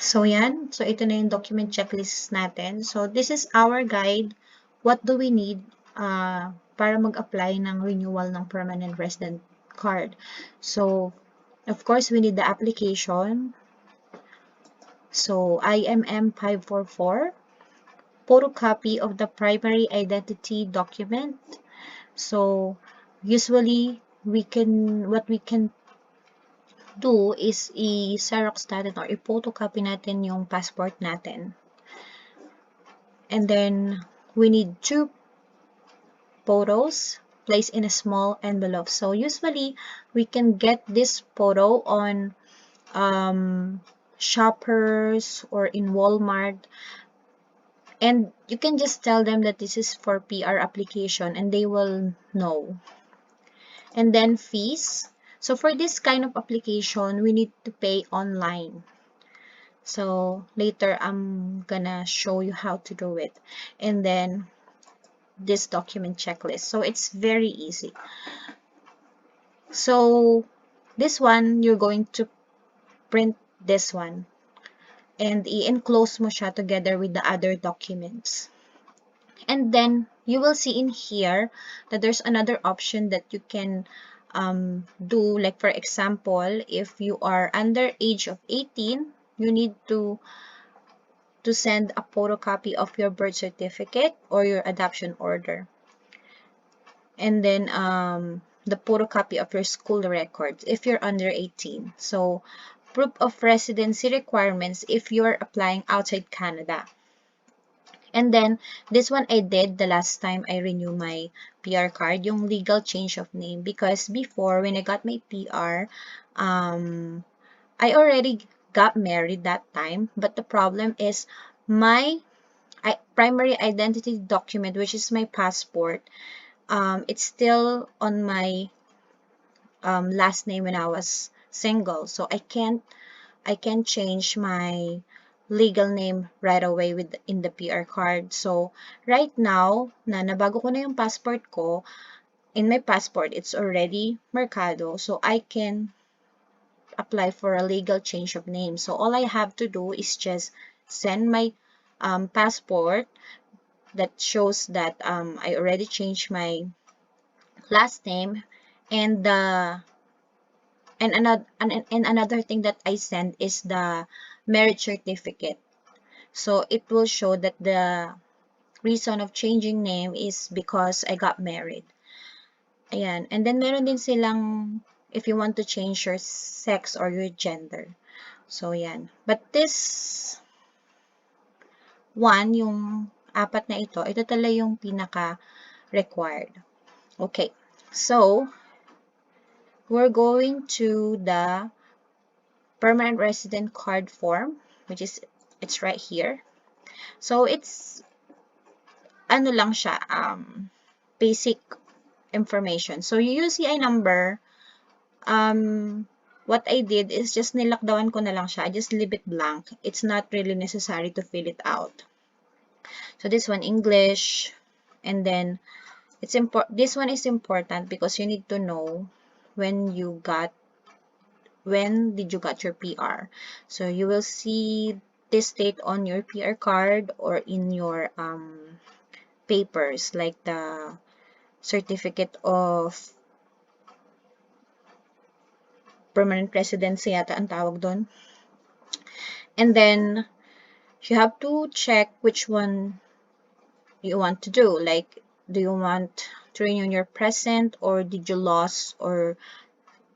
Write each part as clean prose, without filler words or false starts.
So, yan. So, ito na yung document checklist natin. So, this is our guide. What do we need para mag-apply ng renewal ng permanent resident card? So, of course, we need the application. So, IMM 544. Photocopy of the primary identity document. So, usually, what we can do is i-xerox natin or i-photocopy natin yung passport natin. And then, we need 2 photos placed in a small envelope. So, usually, we can get this photo on Shoppers or in Walmart. And you can just tell them that this is for PR application and they will know. And then fees. So, for this kind of application, we need to pay online. So, later I'm gonna show you how to do it. And then, this document checklist. So, it's very easy. So, this one, you're going to print this one. And i-enclose mo siya together with the other documents. And then, you will see in here that there's another option that you can do. Like, for example, if you are under age of 18, you need to send a photocopy of your birth certificate or your adoption order. And then the photocopy of your school records if you're under 18. So, proof of residency requirements if you're applying outside Canada. And then, this one I did the last time I renew my PR card, yung legal change of name. Because before, when I got my PR, I already got married that time. But the problem is my primary identity document, which is my passport, it's still on my last name when I was single. So I can't change my legal name right away in the PR card. So right now, na nabago ko na yung passport ko, in my passport, it's already Mercado. So I can apply for a legal change of name. So all I have to do is just send my passport that shows that I already changed my last name, and another thing that I send is the marriage certificate. So it will show that the reason of changing name is because I got married. Ayan. And then meron din silang if you want to change your sex or your gender. So yan. But this one, yung apat na ito talaga yung pinaka required. Okay. So, we're going to the permanent resident card form, which is, it's right here. So, it's, ano lang siya, basic information. So, yung UCI number, what I did is just nilakdawan ko na lang siya. I just leave it blank. It's not really necessary to fill it out. So, this one, English, and then, this one is important because you need to know when did you got your PR. So you will see this date on your PR card or in your papers, like the certificate of permanent residency yata ang tawag doon. And then you have to check which one you want to do. Like, do you want to renew your present, or did you lose or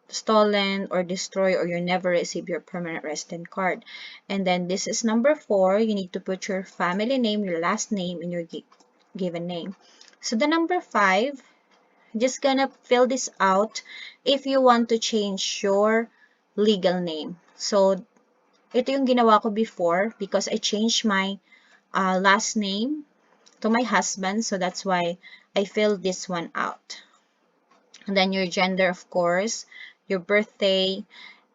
stolen or destroy, or you never receive your permanent resident card? And then this is number 4. You need to put your family name, your last name, and your given name. So the number 5, just gonna fill this out if you want to change your legal name. So ito yung ginawa ko before because I changed my last name to my husband, so that's why I filled this one out. And then your gender, of course, your birthday,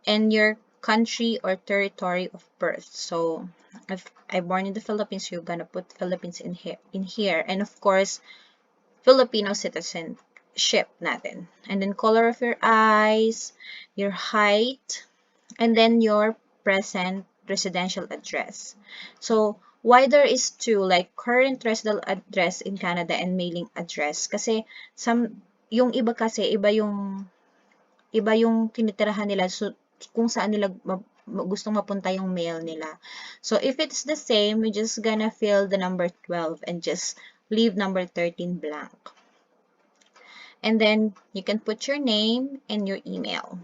and your country or territory of birth. So if I'm born in the Philippines, you're gonna put Philippines in here, and of course Filipino citizenship natin. And then color of your eyes, your height, and then your present residential address. So, why there is two, like current residential address in Canada and mailing address? Kasi yung iba kasi, iba yung tinitirahan nila, so kung saan nila gustong mapunta yung mail nila. So, if it's the same, we're just gonna fill the number 12 and just leave number 13 blank. And then, you can put your name and your email.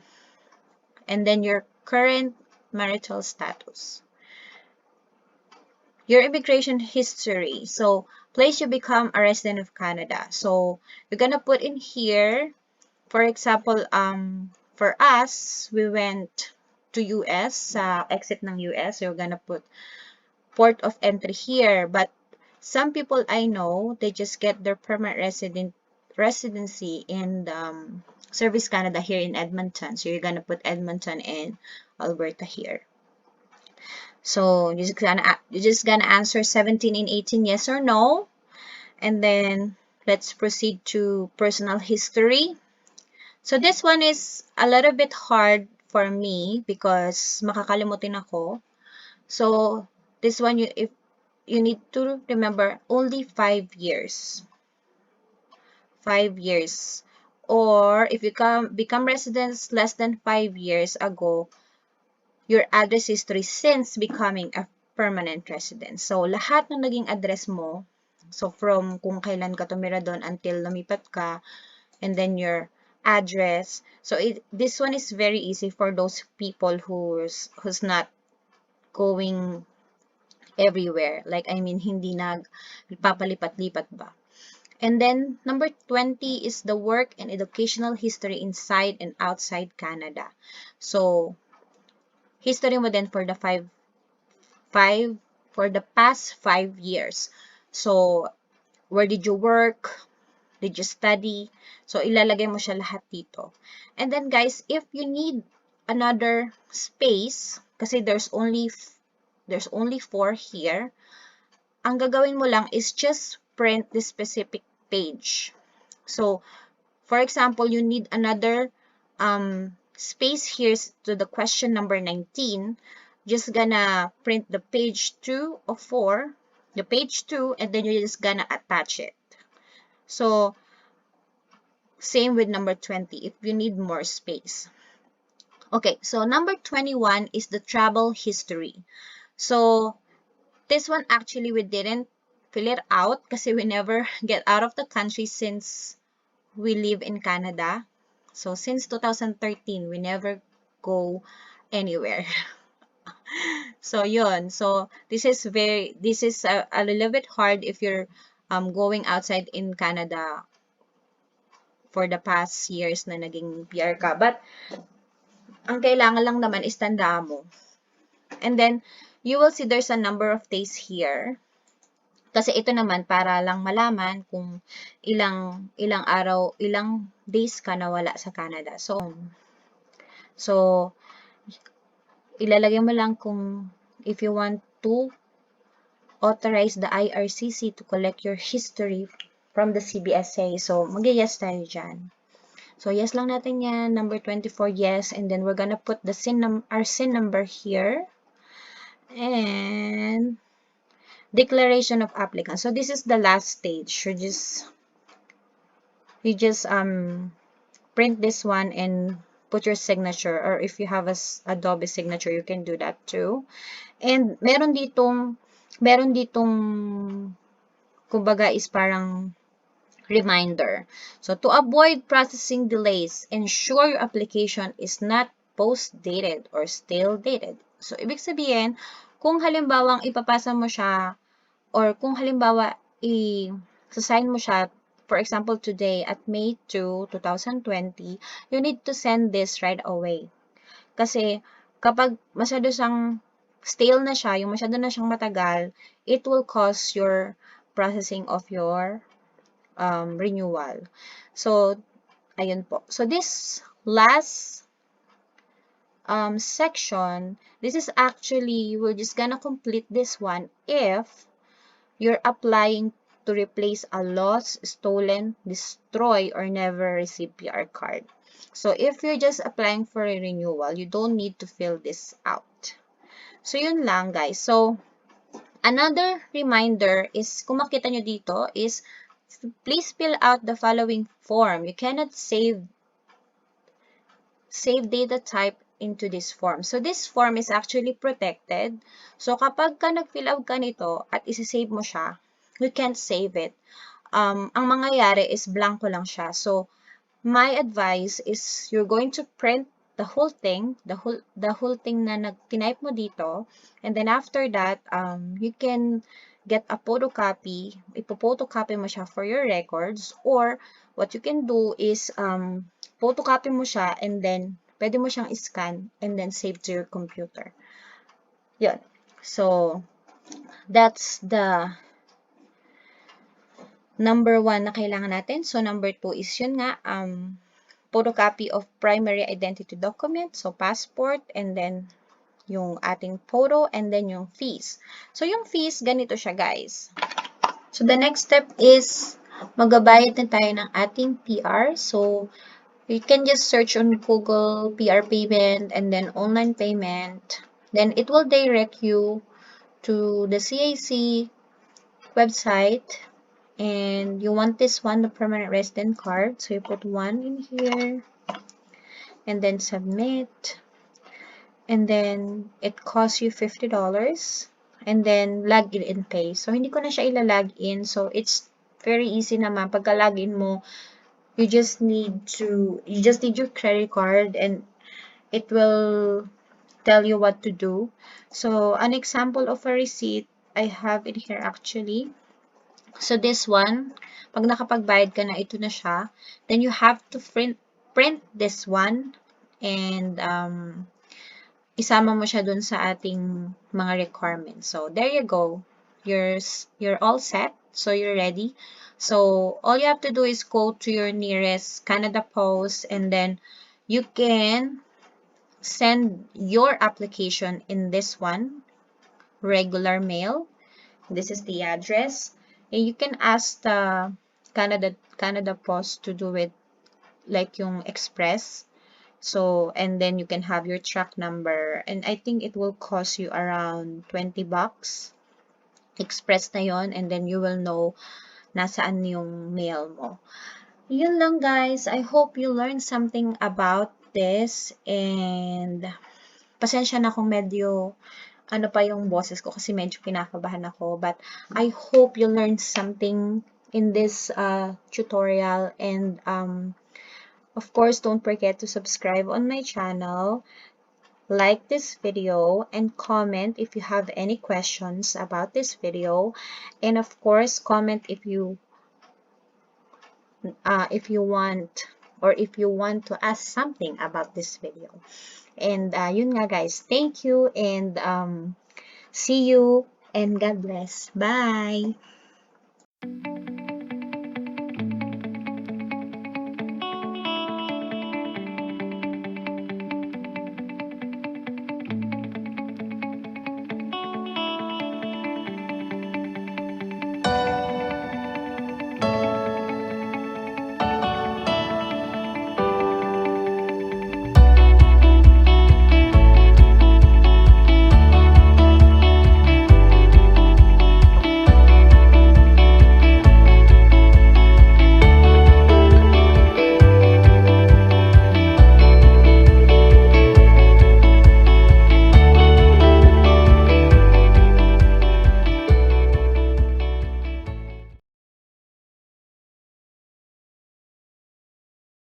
And then your current marital status. Your immigration history. So, place you become a resident of Canada. So, you're gonna put in here, for example, for us, we went to US, exit ng US, so you're gonna put port of entry here. But some people I know, they just get their permanent residency in Service Canada here in Edmonton. So you're gonna put Edmonton and Alberta here. So you're just gonna answer 17 and 18 yes or no. And then let's proceed to personal history. So this one is a little bit hard for me because makakalimutin ako. So this one, if you need to remember only 5 years. 5 years. Or if you become residents less than 5 years ago, your address history since becoming a permanent resident. So, lahat ng naging address mo, so from kung kailan ka tumira doon until lumipat ka, and then your address. So, this one is very easy for those people who's not going everywhere. Like, I mean, hindi nagpapalipat-lipat ba. And then, number 20 is the work and educational history inside and outside Canada. So, history mo din for the past 5 years. So, where did you work? Did you study? So, ilalagay mo siya lahat dito. And then, guys, if you need another space, kasi there's only 4 here, ang gagawin mo lang is just print the specific page. So, for example, you need another space here to the question number 19. Just gonna print the page 2 of 4, the page 2, and then you're just gonna attach it. So, same with number 20 if you need more space. Okay, so number 21 is the travel history. So, this one actually we didn't fill it out kasi we never get out of the country since we live in Canada. So, since 2013, we never go anywhere. So, yun. So, this is a little bit hard if you're going outside in Canada for the past years na naging PR ka. But, ang kailangan lang naman is tandaan mo. And then, you will see there's a number of days here. Kasi ito naman para lang malaman kung ilang araw, ilang days ka nawala sa Canada. So ilalagay mo lang kung if you want to authorize the IRCC to collect your history from the CBSA. So mag-yes tayo dyan. So yes lang natin yan. Number 24, yes. And then we're gonna put the our SIN number here. And declaration of applicant. So this is the last stage. You just print this one and put your signature, or if you have a Adobe signature, you can do that too. And meron ditong kumbaga is parang reminder. So to avoid processing delays, ensure your application is not post-dated or stale dated. So ibig sabihin, kung halimbawang ipapasa mo siya or kung halimbawa i-sign mo siya, for example, today at May 2, 2020, you need to send this right away. Kasi kapag masyado siyang stale na siya, yung masyado na siyang matagal, it will cause your processing of your renewal. So, ayun po. So, this last section, this is actually, we're just gonna complete this one if you're applying to replace a lost, stolen, destroy, or never received PR card. So, if you're just applying for a renewal, you don't need to fill this out. So, yun lang, guys. So, another reminder is, kung makita nyo dito, is please fill out the following form. You cannot save data type into this form. So, this form is actually protected. So, kapag ka nag-fill out ka nito at isi-save mo siya, you can't save it. Ang mangyayari is blanco lang siya. So, my advice is you're going to print the whole thing, the whole thing na tinype mo dito, and then after that, you can get a photocopy. Ipo-photocopy mo siya for your records, or what you can do is photocopy mo siya and then pwede mo siyang scan and then save to your computer. Yun. So, that's the number 1 na kailangan natin. So, number 2 is yun nga, photocopy of primary identity document, so passport, and then yung ating photo, and then yung fees. So, yung fees, ganito siya, guys. So, the next step is magbabayad na tayo ng ating PR. So, you can just search on Google PR payment and then online payment. Then, it will direct you to the CAC website. And you want this one, the permanent resident card. So, you put 1 in here. And then submit. And then, it costs you $50. And then, login and pay. So, hindi ko na siya ila-login. So, it's very easy naman. Pagka-login mo, you just need your credit card and it will tell you what to do. So, an example of a receipt, I have it here actually. So, this one, pag nakapagbayad ka na, ito na siya. Then, you have to print this one and isama mo siya dun sa ating mga requirements. So, there you go. You're all set. So, you're ready. So, all you have to do is go to your nearest Canada Post and then you can send your application in this one, regular mail. This is the address. And you can ask the Canada Post to do it like yung express. So, and then you can have your track number. And I think it will cost you around $20. Express na yon, and then you will know nasaan yung mail mo. Yun lang, guys. I hope you learned something about this. And pasensya na kung medyo ano pa yung boses ko kasi medyo kinakabahan ako. But I hope you learned something in this tutorial. And of course, don't forget to subscribe on my channel, like this video, and comment if you have any questions about this video. And of course, comment if you want, or if you want to ask something about this video. And yun nga, guys. Thank you, and see you, and God bless. Bye!